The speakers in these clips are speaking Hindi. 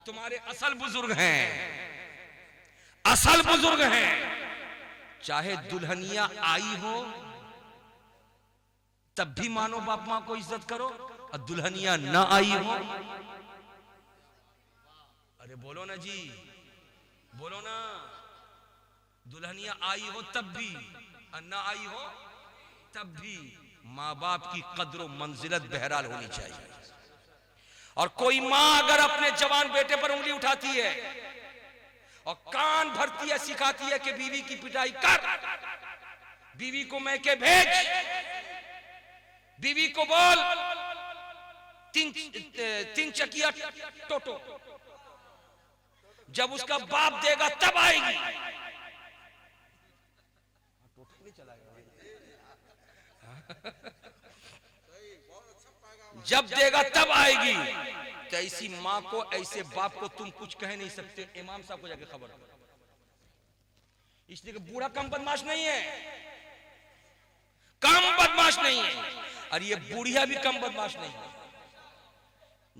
तुम्हारे असल बुजुर्ग हैं, असल बुजुर्ग हैं। चाहे दुल्हनिया आई हो तब भी मानो बाप मां को इज्जत करो, और दुल्हनिया ना आई हो, अरे बोलो ना जी, बोलो ना, दुल्हनिया आई हो तब भी और ना आई हो तब भी माँ बाप की कद्र मंजिलत बहरहाल होनी चाहिए। और कोई माँ अगर अपने जवान बेटे पर उंगली उठाती है और कान भरती है, सिखाती है कि बीवी की पिटाई कर, बीवी को मैके भेज, बीवी को बोल तीन चकिया टोटो, जब उसका बाप देगा तब आएगी। जब देगा तब आएगी। तो ऐसी मां को, ऐसे बाप को तुम कुछ कह नहीं सकते। इमाम साहब को जाके खबर दो, इसलिए कि बूढ़ा कम बदमाश नहीं है, कम बदमाश नहीं है, और ये बुढ़िया भी कम बदमाश नहीं है।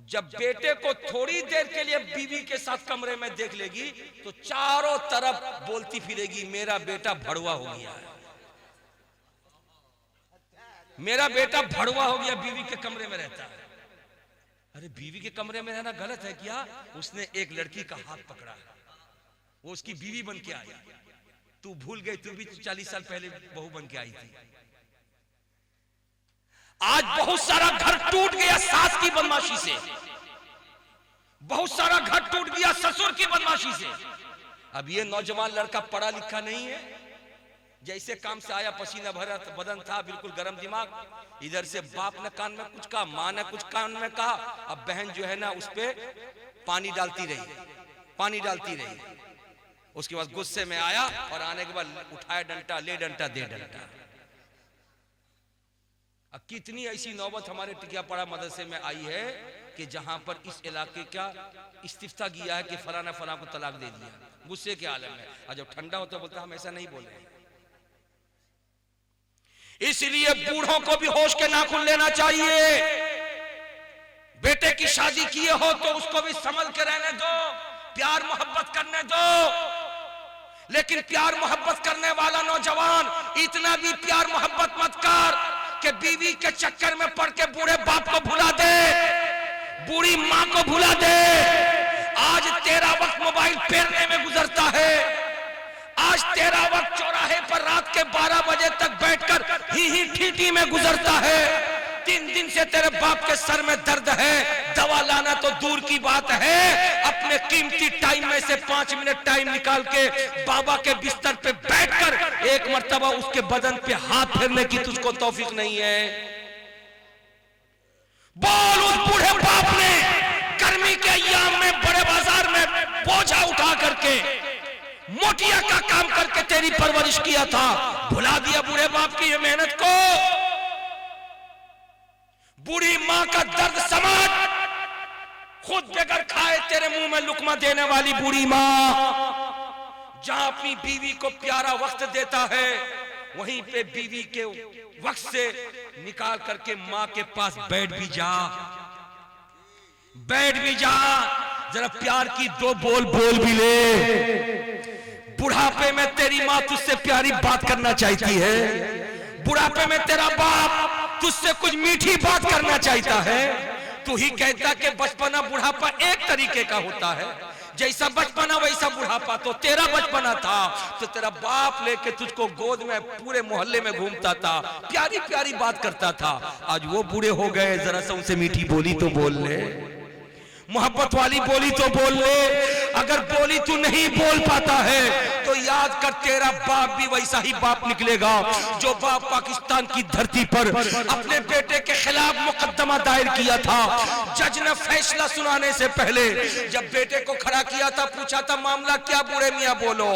जब बेटे को थोड़ी देर के लिए बीवी के साथ कमरे में देख लेगी तो चारों तरफ बोलती फिरेगी मेरा बेटा भड़ुआ हो गया है, मेरा बेटा भड़ुआ हो गया, बीवी के कमरे में रहता है। अरे बीवी के कमरे में रहना गलत है क्या? उसने एक लड़की का हाथ पकड़ा, वो उसकी बीवी बन के आई, तू भूल गई, तू भी 40 साल पहले बहू बन के आई थी। आज बहुत सारा घर टूट गया सास की बदमाशी से, बहुत सारा घर टूट गया ससुर की बदमाशी से। अब ये नौजवान लड़का पढ़ा लिखा नहीं है, जैसे काम से आया पसीना भरा बदन था, बिल्कुल गर्म दिमाग, इधर से बाप ने कान में कुछ कहा, माँ ने कुछ कान में कहा, अब बहन जो है ना उस पे पानी डालती रही, पानी डालती रही। उसके बाद गुस्से में आया और आने के बाद उठाया डंडा, ले डंडा दे डंडा। अब कितनी ऐसी नौबत हमारे टिकियापाड़ा मदरसे में आई है कि जहां पर इस इलाके का इस्तिफ्ता किया है कि फलाना फला को तलाक दे दिया, गुस्से के आलम में, और जब ठंडा होता बोलता हम ऐसा नहीं बोले। इसलिए बूढ़ों को भी होश के नाखून लेना चाहिए। बेटे की शादी किए हो तो उसको भी संभल के रहने दो, प्यार मोहब्बत करने दो। लेकिन प्यार मोहब्बत करने वाला नौजवान इतना भी प्यार मोहब्बत मत कर कि बीवी के चक्कर में पड़ के बूढ़े बाप को भुला दे, बूढ़ी मां को भुला दे। आज तेरा वक्त मोबाइल फेरने में गुजरता है, आज तेरा वक्त चौराहे पर रात के 12 बजे तक बैठकर ही ठीठी में गुजरता है। 3 दिन से तेरे बाप के सर में दर्द है, दवा लाना तो दूर की बात है, अपने कीमती टाइम में से 5 मिनट टाइम निकाल के बाबा के बिस्तर पे बैठकर एक मर्तबा उसके बदन पे हाथ फेरने की तुझको तौफीक नहीं है। बोल उस बूढ़े बाप ने गर्मी के अय्याम में बड़े बाजार में बोझा उठा करके मोटिया का काम करके तेरी परवरिश किया था, भुला दिया बूढ़े बाप की ये मेहनत को। बूढ़ी मां का दर्द समझ, खुद बगैर खाए तेरे मुंह में लुकमा देने वाली बूढ़ी मां, जहां अपनी बीवी को प्यारा वक्त देता है वहीं पे बीवी के वक्त से निकाल करके मां के पास बैठ भी जा, बैठ भी जा, जरा प्यार की 2 बोल बोल भी ले। बुढ़ापे में तेरी माँ तुझसे प्यारी बात करना चाहती है, बुढ़ापे में तेरा बाप तुझसे कुछ मीठी बात करना चाहता है। तू ही कहता कि बचपना बुढ़ापा एक तरीके का होता है, जैसा बचपना वैसा बुढ़ापा। तो तेरा बचपना था तो तेरा बाप लेके तुझको गोद में पूरे मोहल्ले में घूमता था, प्यारी प्यारी बात करता था। आज वो बूढ़े हो गए, जरा सा उनसे मीठी बोली तो बोल ले, मोहब्बत वाली बोली तो बोल ले। अगर बोली तू नहीं बोल पाता है तो याद कर तेरा बाप भी वैसा ही बाप निकलेगा जो बाप पाकिस्तान की धरती पर अपने बेटे के खिलाफ मुकदमा दायर किया था। जज ने फैसला सुनाने से पहले जब बेटे को खड़ा किया था, पूछा था मामला क्या बूढ़े मियां बोलो,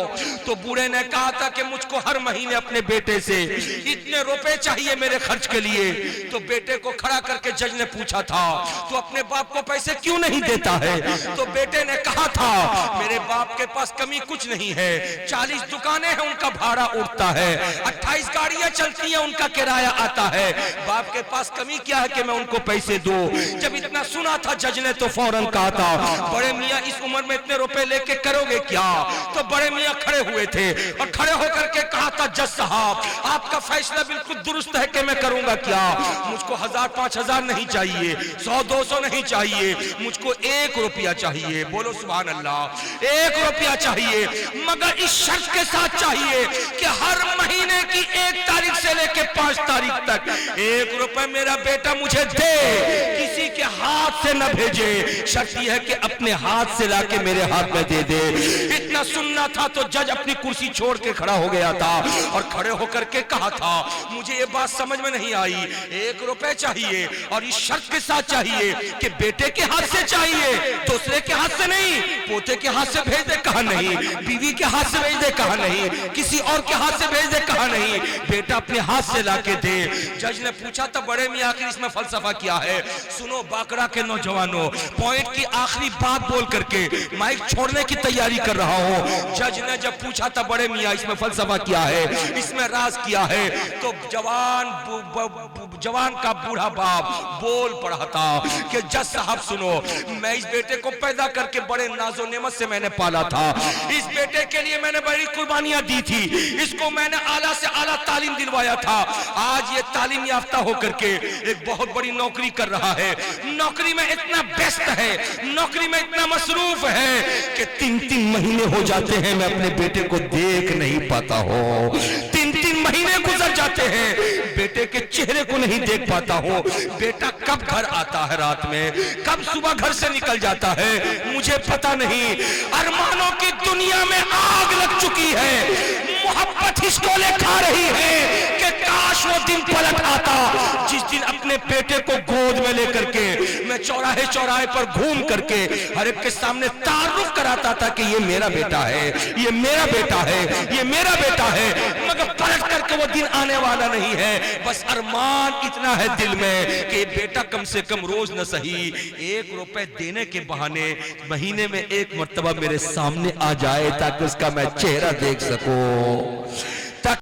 तो बूढ़े ने कहा था कि मुझको हर महीने अपने बेटे से इतने रुपए चाहिए मेरे खर्च के लिए। तो बेटे को खड़ा करके जज ने पूछा था तो अपने बाप को पैसे क्यों नहीं देता है? तो बेटे ने कहा था मेरे बाप के पास कमी कुछ नहीं है, 40 दुकानें हैं, उनका भाड़ा उठता है, 28 गाड़ियां चलती हैं, उनका किराया आता है। बाप के पास कमी क्या है कि मैं उनको पैसे दूं? जब इतना सुना था जज ने तो फौरन कहा था, बड़े मियाँ इस उम्र में इतने रुपए लेके करोगे क्या? तो बड़े मियाँ खड़े हुए थे और खड़े होकर के कहा था, जज साहब आपका फैसला बिल्कुल दुरुस्त है कि मैं करूंगा क्या? मुझको 1000-5000 नहीं चाहिए, 100-200 नहीं चाहिए, मुझको 1 रुपया चाहिए। बोलो सुभान अल्लाह। 1 रुपया चाहिए, मगर इस शर्त के साथ चाहिए कि हर महीने की 1 तारीख से लेके 5 तारीख तक 1 रुपया मेरा बेटा मुझे दे, किसी के हाथ से न भेजे। शर्त यह है कि अपने हाथ से लाके मेरे हाथ में दे दे। इतना सुनना था तो जज अपनी कुर्सी छोड़ के खड़ा हो गया था और खड़े होकर के कहा था, मुझे ये बात समझ में नहीं आई, 1 रुपए चाहिए और इस शर्त के साथ चाहिए कि बेटे के हाथ से चाहिए, दूसरे के हाथ से नहीं। पोते के हाथ से भेज दे कहा नहीं, बीवी के हाथ से भेज दे कहा नहीं, किसी और के हाथ से भेज दे कहा नहीं, बेटा अपने हाथ से लाके दे। जज ने पूछा था, बड़े मियां आखिर इसमें फलसफा क्या है? सुनो बाकरा के नौजवानों, पॉइंट की आखिरी बात बोल करके माइक छोड़ने की तैयारी कर रहा हूं। जज ने जब पूछा था, बड़े मियां इसमें फलसफा क्या है, इसमें राज क्या है, तो जवान का बूढ़ा बाप बोल पड़ा था कि जज साहब सुनो, मैं इस बेटे को पैदा करके बड़े नाजो नेमत से मैंने पाला था, इस बेटे के लिए मैंने बड़ी कुर्बानियां दी थी, इसको मैंने आला से आला तालीम दिलवाया था। आज ये तालीम याफ्ता होकर के एक बहुत बड़ी नौकरी कर रहा है, नौकरी में इतना व्यस्त है, नौकरी में इतना मसरूफ है कि 3-3 महीने हो जाते हैं मैं अपने बेटे को देख नहीं पाता हूँ। 3-3 महीने गुजर जाते हैं, बेटे के चेहरे को नहीं देख पाता हूँ। बेटा कब घर आता है रात में, कब सुबह घर से निकल जाता है, मुझे पता नहीं। अरमानों की दुनिया में आग लग चुकी है, मोहब्बत हिचकोले खा रही है कि काश वो दिन पलट आता जिस दिन अपने बेटे को गोद में लेकर के मैं चौराहे चौराहे पर घूम करके हर एक के सामने तारुफ कराता था कि ये मेरा बेटा है, ये मेरा बेटा है, ये मेरा बेटा है। मगर पलट करके वो दिन आने वाला नहीं है। बस अरमान इतना है दिल में कि बेटा कम से कम रोज न सही 1 रुपए देने के बहाने महीने में 1 मर्तबा मेरे सामने आ जाए ताकि उसका मैं चेहरा देख सकूं।